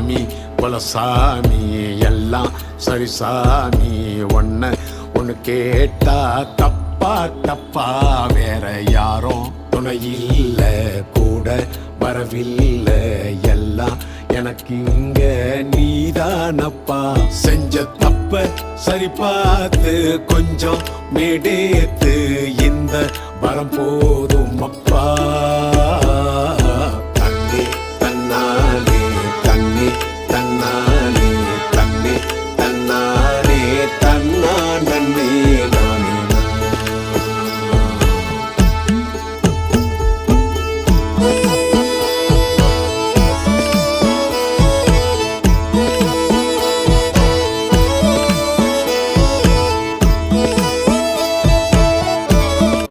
சாமி குலசாமி எல்லாம் சரி சாமி. ஒன்னு கேட்டா தப்பா தப்பா வேற யாரும் துணையில்ல கூட வரவில்லை. எல்லாம் எனக்கு இங்க நீதானப்பா. செஞ்ச தப்ப சரி பார்த்து கொஞ்சம் மேடேத்து இந்த வரம் போதும் அப்பா.